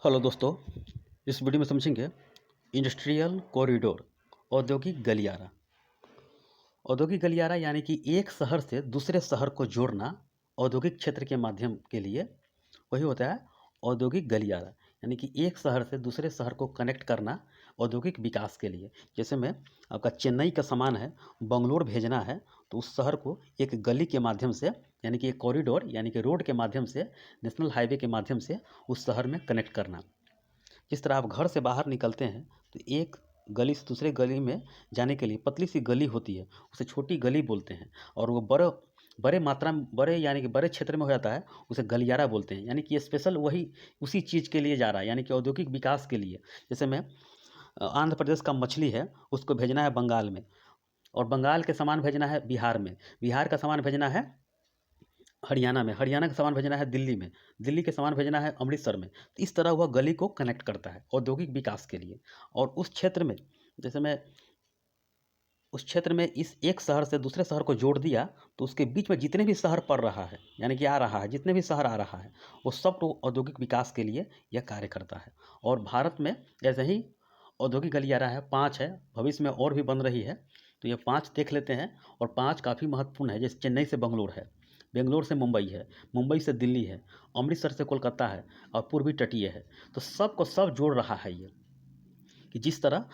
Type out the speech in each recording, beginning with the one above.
Hello दोस्तों, इस video में समझेंगे इंडस्ट्रियल कॉरिडोर, औद्योगिक गलियारा। औद्योगिक गलियारा यानी कि एक शहर से दूसरे शहर को जोड़ना औद्योगिक क्षेत्र के माध्यम के लिए, वही होता है औद्योगिक गलियारा। यानी कि एक शहर से दूसरे शहर को कनेक्ट करना औद्योगिक विकास के लिए। जैसे में आपका चेन्नई का सामान है, बंगलोर भेजना है, तो उस शहर को एक गली के माध्यम से, यानी कि एक कॉरिडोर यानी कि रोड के माध्यम से, नेशनल हाईवे के माध्यम से उस शहर में कनेक्ट करना। जिस तरह आप घर से बाहर निकलते हैं तो एक गली से दूसरे गली में जाने के लिए पतली सी गली होती है, उसे छोटी गली बोलते हैं। और वो बड़े बड़े मात्रा में, बड़े यानी कि बड़े क्षेत्र में हो जाता है, उसे गलियारा बोलते हैं। यानी कि ये स्पेशल वही उसी चीज़ के लिए जा रहा है, यानी कि औद्योगिक विकास के लिए। जैसे में आंध्र प्रदेश का मछली है, उसको भेजना है बंगाल में, और बंगाल के सामान भेजना है बिहार में, बिहार का सामान भेजना है हरियाणा में, हरियाणा का सामान भेजना है दिल्ली में, दिल्ली के सामान भेजना है अमृतसर में। तो इस तरह वह गली को कनेक्ट करता है औद्योगिक विकास के लिए। और उस क्षेत्र में, जैसे मैं उस क्षेत्र में इस एक शहर से दूसरे शहर को जोड़ दिया, तो उसके बीच में जितने भी शहर पड़ रहा है, यानी कि आ रहा है, जितने भी शहर आ रहा है, वो सब तो औद्योगिक विकास के लिए यह कार्य करता है। और भारत में ऐसे ही औद्योगिक गलियारा है, 5 है, भविष्य में और भी बन रही है। तो ये 5 देख लेते हैं, और 5 काफ़ी महत्वपूर्ण है। जैसे चेन्नई से बेंगलोर है, बेंगलोर से मुंबई है, मुंबई से दिल्ली है, अमृतसर से कोलकाता है, और पूर्वी तटीय है। तो सब को सब जोड़ रहा है ये, कि जिस तरह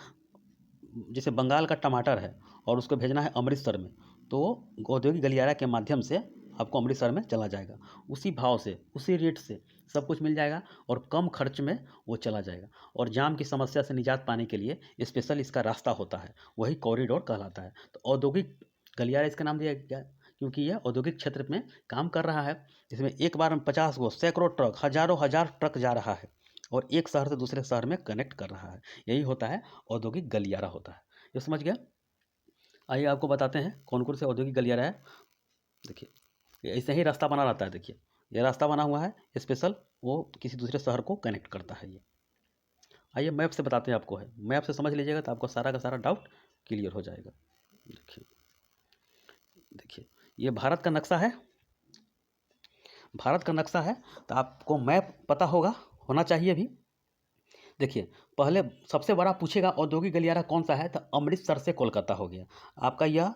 जैसे बंगाल का टमाटर है और उसको भेजना है अमृतसर में, तो औद्योगिक गलियारा के माध्यम से आपको अमृतसर में चला जाएगा, उसी भाव से, उसी रेट से सब कुछ मिल जाएगा, और कम खर्च में वो चला जाएगा। और जाम की समस्या से निजात पाने के लिए स्पेशल इसका रास्ता होता है, वही कॉरिडोर कहलाता है। तो औद्योगिक गलियारा इसका नाम दिया गया क्योंकि यह औद्योगिक क्षेत्र में काम कर रहा है, जिसमें एक बार में 50 गो, सैकड़ों ट्रक, हजारों हजार ट्रक जा रहा है, और एक शहर से दूसरे शहर में कनेक्ट कर रहा है। यही होता है औद्योगिक गलियारा होता है। ये समझ गया? आइए आपको बताते हैं कौन कौन से औद्योगिक गलियारा है। देखिए, ये ऐसे ही रास्ता बना रहता है। देखिए, ये रास्ता बना हुआ है स्पेशल, वो किसी दूसरे शहर को कनेक्ट करता है ये। आइए मैप से बताते हैं आपको, है मैप से समझ लीजिएगा तो आपको सारा का सारा डाउट क्लियर हो जाएगा। देखिए, देखिए ये भारत का नक्शा है, भारत का नक्शा है, तो आपको मैप पता होगा, होना चाहिए भी। देखिए, पहले सबसे बड़ा पूछेगा औद्योगिक गलियारा कौन सा है, तो अमृतसर से कोलकाता हो गया आपका। यह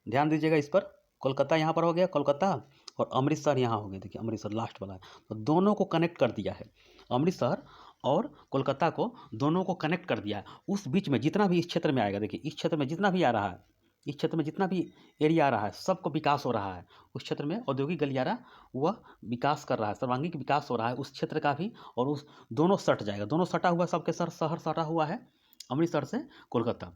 ध्यान दीजिएगा इस पर, कोलकाता यहाँ पर हो गया, कोलकाता, और अमृतसर यहाँ हो गया। देखिए अमृतसर लास्ट वाला है, तो दोनों को कनेक्ट कर दिया है, अमृतसर और कोलकाता को दोनों को कनेक्ट कर दिया है। उस बीच में जितना भी इस क्षेत्र में आएगा, देखिए इस क्षेत्र में जितना भी आ रहा है, इस क्षेत्र में जितना भी एरिया आ रहा है, सबको विकास हो रहा है। उस क्षेत्र में औद्योगिक गलियारा वह विकास कर रहा है, सर्वांगीण विकास हो रहा है उस क्षेत्र का भी। और उस दोनों सट जाएगा, दोनों सटा हुआ, सबके शहर सटा हुआ है अमृतसर से कोलकाता।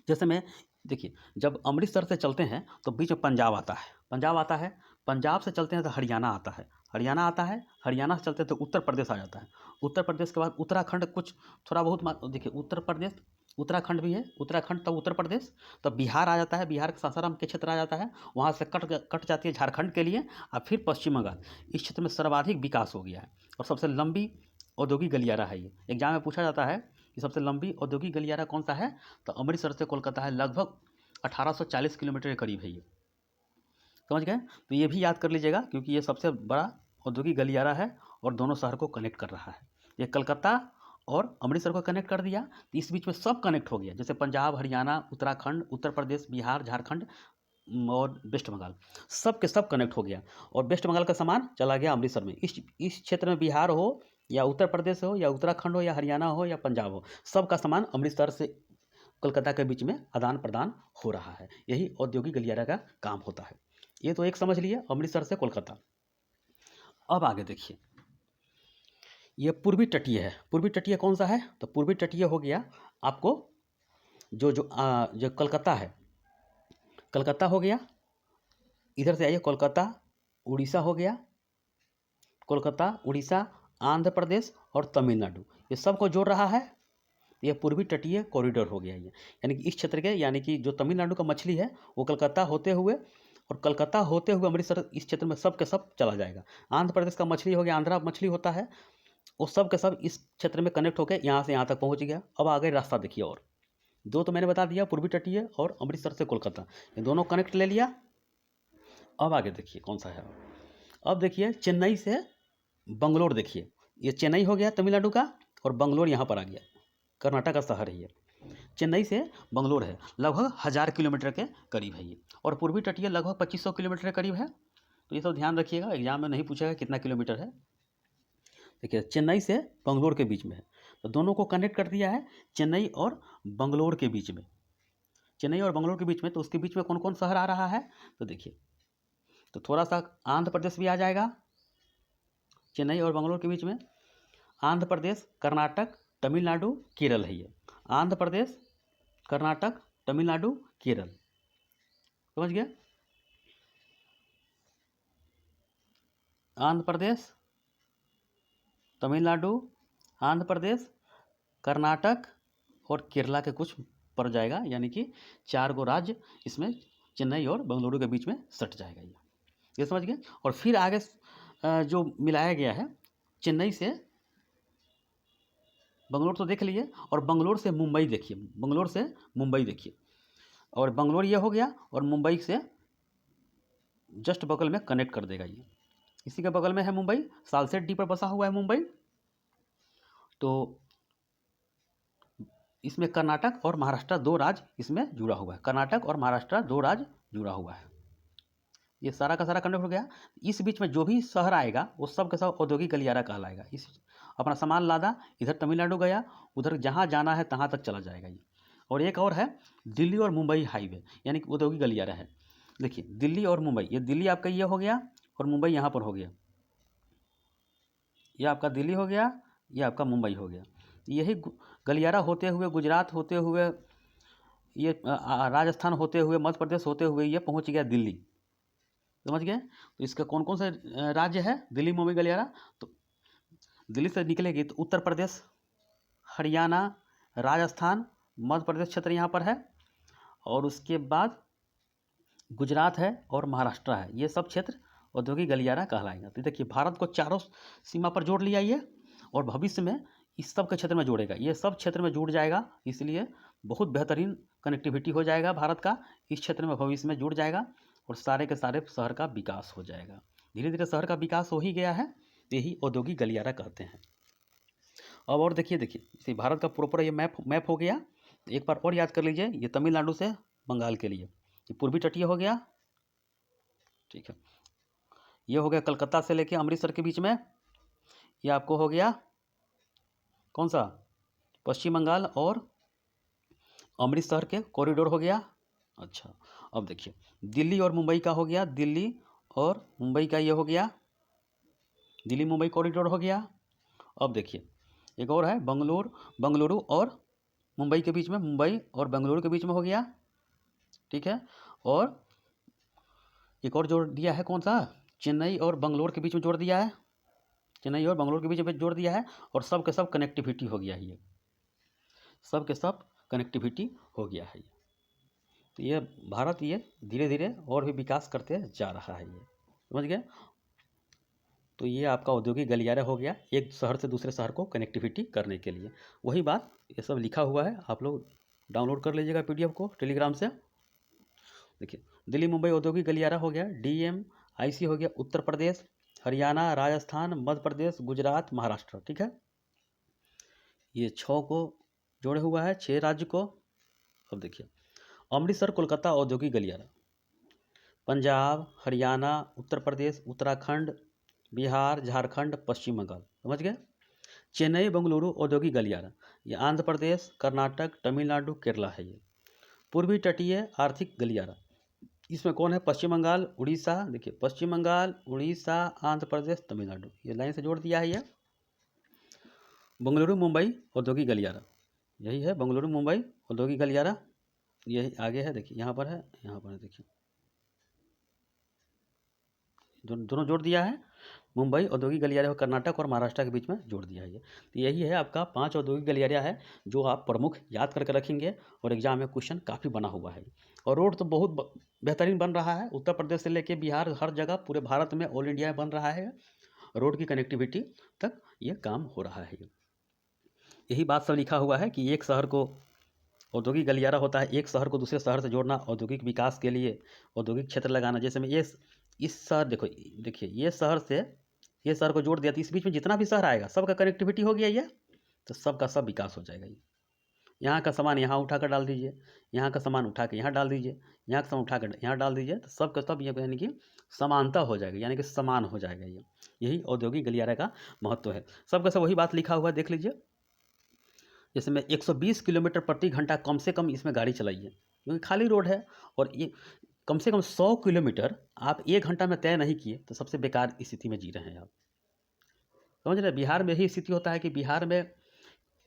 जैसे में देखिए, जब अमृतसर से चलते हैं तो बीच में पंजाब आता है, पंजाब आता है, पंजाब से चलते हैं तो हरियाणा आता है, हरियाणा आता है, हरियाणा से चलते हैं तो उत्तर प्रदेश आ जाता है, उत्तर प्रदेश के बाद उत्तराखंड, कुछ थोड़ा बहुत देखिए उत्तर प्रदेश, उत्तराखंड भी है, उत्तराखंड तब उत्तर प्रदेश, तब बिहार आ जाता है, बिहार के सासाराम के क्षेत्र आ जाता है, वहाँ से कट जाती है झारखंड के लिए, और फिर पश्चिम बंगाल। इस क्षेत्र में सर्वाधिक विकास हो गया है, और सबसे लंबी औद्योगिक गलियारा है ये। एग्जाम में पूछा जाता है कि सबसे लंबी औद्योगिक गलियारा कौन सा है, तो अमृतसर से कोलकाता है, लगभग 1840 किलोमीटर के करीब है ये। समझ गए? तो ये भी याद कर लीजिएगा, क्योंकि ये सबसे बड़ा औद्योगिक गलियारा है और दोनों शहर को कनेक्ट कर रहा है। ये कलकत्ता और अमृतसर को कनेक्ट कर दिया, तो इस बीच में सब कनेक्ट हो गया, जैसे पंजाब, हरियाणा, उत्तराखंड, उत्तर प्रदेश, बिहार, झारखंड और वेस्ट बंगाल, सब के सब कनेक्ट हो गया। और वेस्ट बंगाल का सामान चला गया अमृतसर में। इस क्षेत्र में बिहार हो या उत्तर प्रदेश हो या उत्तराखंड हो या हरियाणा हो या पंजाब हो, सबका सामान अमृतसर से कोलकाता के बीच में आदान प्रदान हो रहा है। यही औद्योगिक गलियारा का काम होता है। ये तो एक समझ लिए, अमृतसर से कोलकाता। अब आगे देखिए, ये पूर्वी तटीय है। पूर्वी तटीय कौन सा है, तो पूर्वी तटीय हो गया आपको जो कलकत्ता है, कलकत्ता हो गया, इधर से आइए, कोलकाता, उड़ीसा हो गया, कोलकाता, उड़ीसा, आंध्र प्रदेश और तमिलनाडु, ये सब को जोड़ रहा है। ये पूर्वी तटीय कॉरिडोर हो गया ये, यानी कि इस क्षेत्र के, यानी कि जो तमिलनाडु का मछली है वो कलकत्ता होते हुए, और कलकत्ता होते हुए अमृतसर, इस क्षेत्र में सब के सब चला जाएगा। आंध्र प्रदेश का मछली हो गया, आंध्रा मछली होता है, वो सब के सब इस क्षेत्र में कनेक्ट होकर यहाँ से यहाँ तक पहुँच गया। अब आगे रास्ता देखिए, और दो तो मैंने बता दिया, पूर्वी तटीय और अमृतसर से कोलकाता, ये दोनों कनेक्ट ले लिया। अब आगे देखिए कौन सा है। अब देखिए चेन्नई से बंगलोर, देखिए ये चेन्नई हो गया तमिलनाडु का, और बंगलोर यहाँ पर आ गया, कर्नाटक का शहर है ये। चेन्नई से बंगलोर है लगभग 1000 किलोमीटर के करीब है ये, और पूर्वी तटीय लगभग 2500 किलोमीटर के करीब है। तो ये सब ध्यान रखिएगा, एग्जाम में नहीं पूछेगा कितना किलोमीटर है। देखिए चेन्नई से बंगलोर के बीच में है, तो दोनों को कनेक्ट कर दिया है चेन्नई और बंगलोर के बीच में। चेन्नई और बंगलोर के बीच में, तो उसके बीच में कौन कौन शहर आ रहा है, तो देखिए, तो थोड़ा सा आंध्र प्रदेश भी आ जाएगा चेन्नई और बंगलोर के बीच में। आंध्र प्रदेश, कर्नाटक, तमिलनाडु, केरल है ये। आंध्र प्रदेश, कर्नाटक, तमिलनाडु, केरल, समझ गया। आंध्र प्रदेश, तमिलनाडु, आंध्र प्रदेश, कर्नाटक और केरला के कुछ पड़ जाएगा, यानी कि 4 गो राज्य इसमें चेन्नई और बेंगलुरु के बीच में सट जाएगा ये समझ गए। और फिर आगे जो मिलाया गया है चेन्नई से बंगलोर तो देख लिए, और बंगलोर से मुंबई देखिए, बंगलोर से मुंबई देखिए, और बंगलोर ये हो गया, और मुंबई से जस्ट बगल में कनेक्ट कर देगा ये। इसी के बगल में है मुंबई, सालसेट डी पर बसा हुआ है मुंबई। तो इसमें कर्नाटक और महाराष्ट्र 2 राज्य इसमें जुड़ा हुआ है, कर्नाटक और महाराष्ट्र 2 राज्य जुड़ा हुआ है। ये सारा का सारा कनेक्ट हो गया। इस बीच में जो भी शहर आएगा वो सब का सब औद्योगिक गलियारा कहलाएगा। इस अपना सामान लादा, इधर तमिलनाडु गया, उधर जहाँ जाना है तहाँ तक चला जाएगा ये। और एक और है दिल्ली और मुंबई हाईवे, यानी कि औद्योगिक गलियारा है। देखिए दिल्ली और मुंबई, ये दिल्ली आपका ये हो गया और मुंबई यहाँ पर हो गया, ये आपका दिल्ली हो गया, ये आपका मुंबई हो गया। यही गलियारा होते हुए गुजरात होते हुए, ये राजस्थान होते हुए, मध्य प्रदेश होते हुए ये पहुंच गया दिल्ली, समझ गए। तो इसका कौन कौन से राज्य है दिल्ली मुंबई गलियारा, तो दिल्ली से निकलेगी तो उत्तर प्रदेश, हरियाणा, राजस्थान, मध्य प्रदेश क्षेत्र यहाँ पर है, और उसके बाद गुजरात है और महाराष्ट्र है। ये सब क्षेत्र औद्योगिक गलियारा कहलाएगा। तो देखिए भारत को चारों सीमा पर जोड़ लिया ये, और भविष्य में इस सब के क्षेत्र में जोड़ेगा, ये सब क्षेत्र में जुड़ जाएगा, इसलिए बहुत बेहतरीन कनेक्टिविटी हो जाएगा भारत का, इस क्षेत्र में भविष्य में जुड़ जाएगा, और सारे के सारे शहर का विकास हो जाएगा। धीरे धीरे शहर का विकास हो ही गया है, यही औद्योगिक गलियारा कहते हैं। अब और देखिए इसे भारत का पूरा ये मैप हो गया। एक बार और याद कर लीजिए, ये तमिलनाडु से बंगाल के लिए ये पूर्वी तटीय हो गया, ठीक है। ये हो गया कलकत्ता से लेके अमृतसर के बीच में, ये आपको हो गया कौन सा, पश्चिम बंगाल और अमृतसर के कॉरिडोर हो गया। अच्छा अब देखिए दिल्ली और मुंबई का हो गया, दिल्ली और मुंबई का ये हो गया, दिल्ली मुंबई कॉरिडोर हो गया। अब देखिए एक और है बंगलुरु और मुंबई के बीच में, मुंबई और बेंगलुरु के बीच में हो गया, ठीक है। और एक और जोड़ दिया है कौन सा, चेन्नई और बंगलोर के बीच में जोड़ दिया है, चेन्नई और बंगलोर के बीच में जोड़ दिया है, और सब के सब कनेक्टिविटी हो गया है ये, सब के सब कनेक्टिविटी हो गया है ये। तो ये भारत ये धीरे धीरे और भी विकास करते जा रहा है, ये समझ गए। तो ये आपका औद्योगिक गलियारा हो गया, एक शहर से दूसरे शहर को कनेक्टिविटी करने के लिए। वही बात ये सब लिखा हुआ है, आप लोग डाउनलोड कर लीजिएगा PDF को टेलीग्राम से। देखिए दिल्ली मुंबई औद्योगिक गलियारा हो गया, DMIC हो गया उत्तर प्रदेश, हरियाणा, राजस्थान, मध्य प्रदेश, गुजरात, महाराष्ट्र, ठीक है। ये 6 को जोड़े हुआ है, 6 राज्य को। अब देखिए अमृतसर कोलकाता औद्योगिक गलियारा, पंजाब, हरियाणा, उत्तर प्रदेश, उत्तराखंड, बिहार, झारखंड, पश्चिम बंगाल, समझ गए। चेन्नई बेंगलुरु औद्योगिक गलियारा, ये आंध्र प्रदेश, कर्नाटक, तमिलनाडु, केरला है ये। पूर्वी तटीय आर्थिक गलियारा, इसमें कौन है, पश्चिम बंगाल, उड़ीसा, देखिए पश्चिम बंगाल, उड़ीसा, आंध्र प्रदेश, तमिलनाडु, ये लाइन से जोड़ दिया है ये। बेंगलुरु मुंबई औद्योगिक गलियारा, यही है बेंगलुरु मुंबई औद्योगिक गलियारा, यही आगे है, देखिए यहाँ पर है, यहाँ पर है, देखिए दोनों जोड़ दिया है। मुंबई औद्योगिक गलियारा और कर्नाटक और महाराष्ट्र के बीच में जोड़ दिया है ये। तो यही है आपका 5 औद्योगिक गलियारा है जो आप प्रमुख याद करके रखेंगे, और एग्जाम में क्वेश्चन काफ़ी बना हुआ है। और रोड तो बहुत बेहतरीन बन रहा है, उत्तर प्रदेश से लेके बिहार, हर जगह पूरे भारत में, ऑल इंडिया में बन रहा है रोड की कनेक्टिविटी तक ये काम हो रहा है। यही बात सब लिखा हुआ है कि एक शहर को औद्योगिक गलियारा होता है, एक शहर को दूसरे शहर से जोड़ना, औद्योगिक विकास के लिए औद्योगिक क्षेत्र लगाना। जैसे में ये इस शहर देखिए ये शहर से ये शहर को जोड़ दिया तो इस बीच में जितना भी शहर आएगा सबका कनेक्टिविटी हो गया ये, तो सबका सब विकास हो जाएगा। ये यहाँ का सामान यहाँ उठा कर डाल दीजिए, यहाँ का सामान उठा के यहाँ डाल दीजिए, यहाँ का सामान उठा कर यहाँ डाल दीजिए, तो सब का सब ये यानी कि समानता हो जाएगा, यानी कि समान हो जाएगा। ये यही औद्योगिक गलियारा का महत्व है। सबका सब वही बात लिखा हुआ है, देख लीजिए। जैसे मैं 120 किलोमीटर प्रति घंटा कम से कम इसमें गाड़ी चलाइए, क्योंकि खाली रोड है, और ये कम से कम 100 किलोमीटर आप 1 घंटा में तय नहीं किए तो सबसे बेकार स्थिति में जी रहे हैं आप। समझ रहे हैं? बिहार में यही स्थिति होता है कि बिहार में,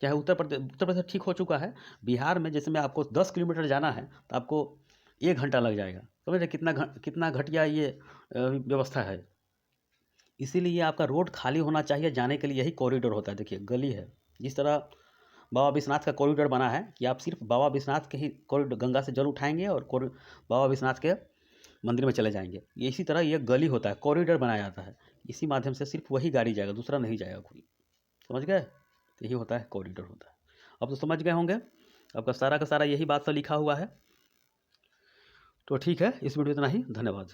चाहे उत्तर प्रदेश ठीक हो चुका है, बिहार में जैसे में आपको 10 किलोमीटर जाना है तो आपको 1 घंटा लग जाएगा। समझ रहे कितना घटिया ये व्यवस्था है। इसीलिए आपका रोड खाली होना चाहिए जाने के लिए, यही कॉरिडोर होता है। देखिए गली है, जिस तरह बाबा विश्वनाथ का कॉरिडोर बना है कि आप सिर्फ बाबा विश्वनाथ के ही कॉरिडोर, गंगा से जल उठाएंगे और बाबा विश्वनाथ के मंदिर में चले जाएंगे। ये इसी तरह ये गली होता है, कॉरिडोर बनाया जाता है, इसी माध्यम से सिर्फ वही गाड़ी जाएगा, दूसरा नहीं जाएगा कोई। समझ गए? तो यही होता है, कॉरिडोर होता है। अब तो समझ गए होंगे, आपका सारा का सारा यही बात तो लिखा हुआ है। तो ठीक है, इस वीडियो इतना ही, धन्यवाद।